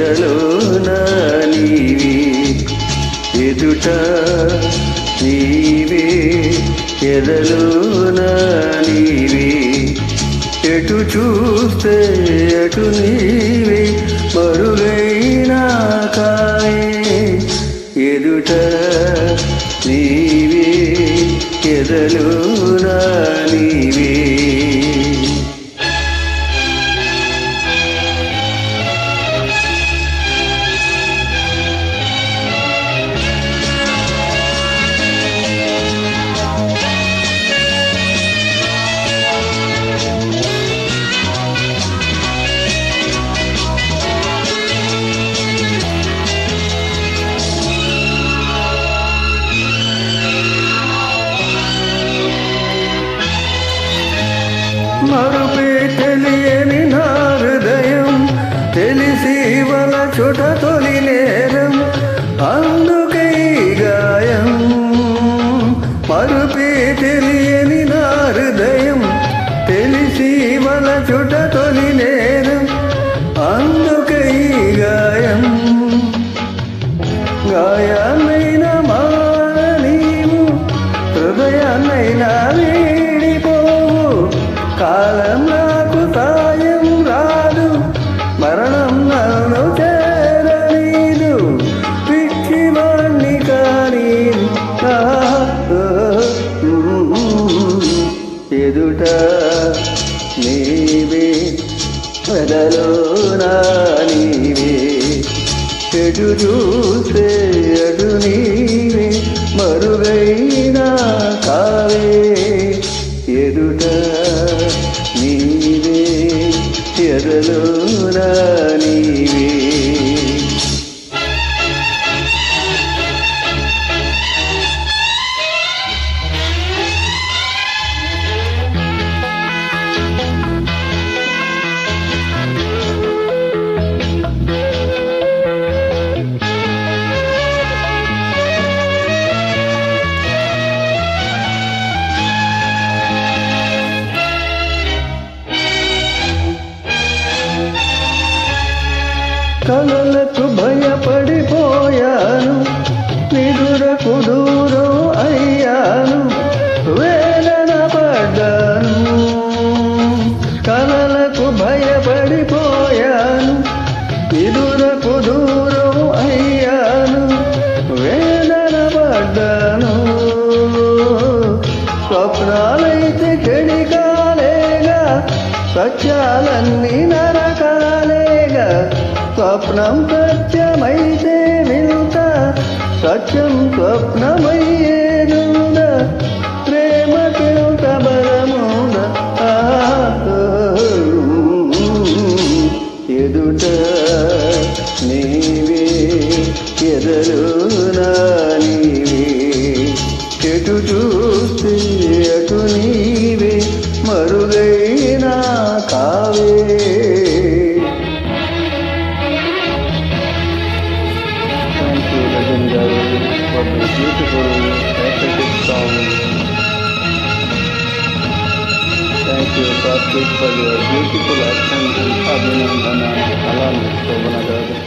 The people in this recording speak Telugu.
ఎదలోన నీవే ఎదుట నీవే ఎదలోన నీవే ఎటు చూస్తే అటు నీవే మరుగైనా కాయే ఎదుట నీవే ఎదలోన నీవే మరుపే తెలియని నా హృదయం తెలిసి వలచుట తొలి నేరం అందుకై గాయం మరుపే తెలియని నా హృదయం తెలిసి వలచుట తొలి నేరం అందుకై గాయం గాయాన్నైనా మాన నీవు హృదయాన్నైనా కాలం నాకు సాయం రాదు మరణం నన్ను చేరనీదు పిచ్చివాణ్ణి కానీ ఎదుట నీవే ఎదలోన నీవే ఎటు చూస్తే అటు నీవే మరుగైనా కావే ఎదుట నీవే ఎదలోన నీవే కలలకు భయపడిపోయాను నిదురకు దూరం అయ్యాను వేదన పడ్డాను కలలకు భయపడిపోయాను నిదురకు దూరం అయ్యాను వేదన పడ్డాను స్వప్నాలైతే క్షణికాలేగా సత్యాలన్నీ నరకాలేగా స్వప్నం సత్యమైతే వింత సత్యం స్వప్నమయ్యేనుంద ప్రేమ పిలుత బలముంద ఎదుట నీవే ఎదలోన నీవే ఎటు చూస్తే అటు నీవే మరుగైనా కావే for the beautiful pathetic song. Thank you, Karthik, for your beautiful accent and Abhinandana. Alam Shobhana.